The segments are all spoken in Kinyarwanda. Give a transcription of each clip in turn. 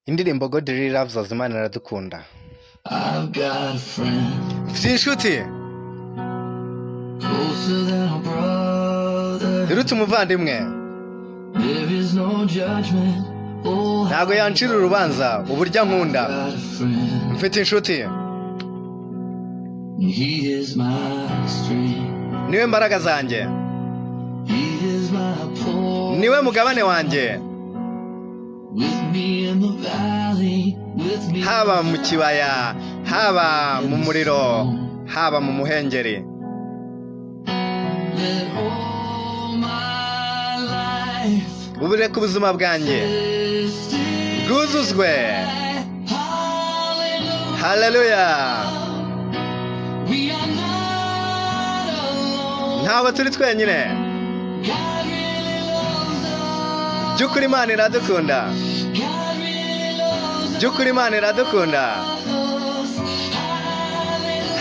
indirimbo God Really Loves Us, Imana iradukunda. I've got a friend Mfite inshuti closer than a brother. iruta umuvandimwe, There is no judgment. Oh, ntabwo yancira urubanza uburyo ankunda. I've got a friend. Mfite inshuti, He is my strength. niwe mbaraga zanjye, He is my portion. niwe mugabane wanjye, With me in the valley, with me haba mu kibaya, haba mu muriro, haba mu muhengeri. Let all my life Ubureke ubuzima bwanjye bwuzuzwe. Hallelujah. Haleluya. We are not alone. Ntabwo turi twenyine, God really loves us. by'ukuri Imana iradukunda, God really loves by'ukuri Imana iradukunda. us.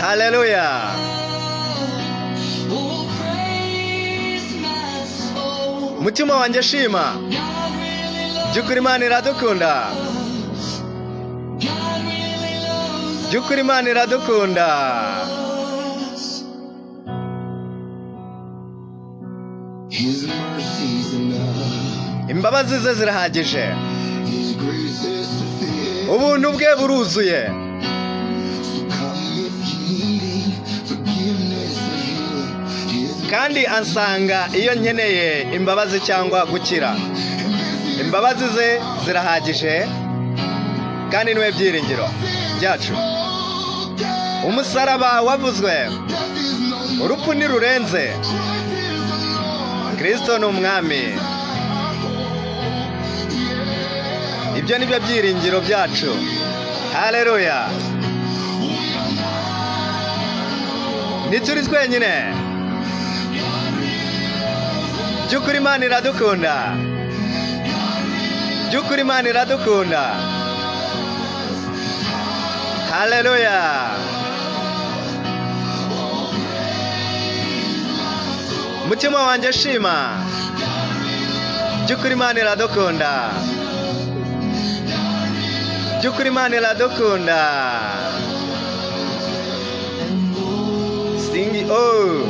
Hallelujah. Haleluya. Oh, praise my soul. Mutima wanjye shima, God really loves by'ukuri Imana iradukunda, us. God really loves by'ukuri Imana iradukunda. us. His mercy's enough. Imbabazi ze zirahagije, His grace is sufficient. ubuntu bwe buruzuye. So come if you need forgiveness and healing. His Kandi ansanga iyo nkeneye imbabazi cyangwa gukira. Imbabazi ze zirahagije, kandi niwe byiringiro byacu. Umusaraba wavuzwe, urupfu ntirurenze. Kristo ni umwami. Ibyo ni byo byiringiro byacu. Haleluya. Ntituri twenyine, by'ukuri Imana iradukunda, by'ukuri Imana iradukunda. Haleluya. Mutima wanjye shima, by'ukuri Imana iradukunda, by'ukuri Imana iradukunda. Sing it, oh.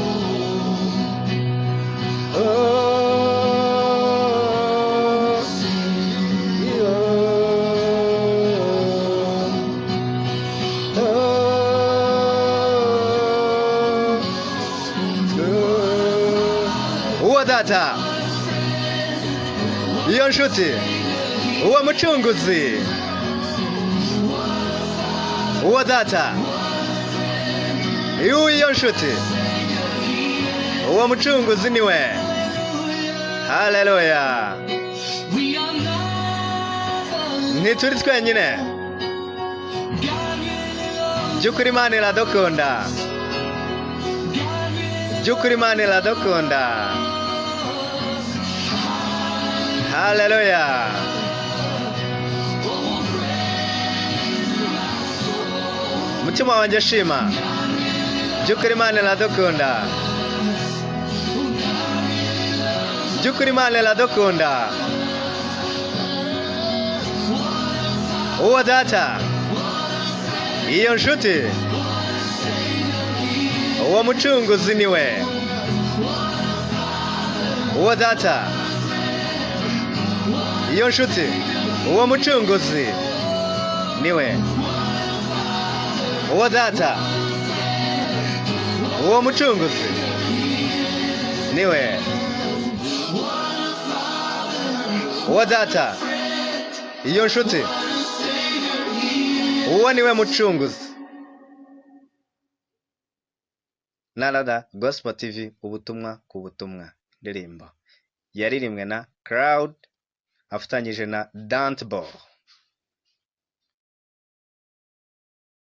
Uwo data, iyo nshuti, uwo mucunguzi, uwo data, iyo nshuti, uwo mucunguzi niwe. Haleluya. We are not alone. Ntituri twenyine, God really loves by'ukuri Imana iradukunda, God really by'ukuri Imana iradukunda. Haleluya. Mutima wanjye shima, by'ukuri Imana iradukunda, by'ukuri Imana iradukunda. Uwo data, iyo nshuti, uwo mucunguzi niwe. Uwo data, iyo nshuti, uwo mucunguzi niwe. Uwo data, uwo mucunguzi niwe. Uwo data, iyo nshuti, uwo niwe mucunguzi. Narada Gospel TV, ubutumwa ku butumwa. Ndirimbo yaririmbwe na Crowd afatanyije na Danteball.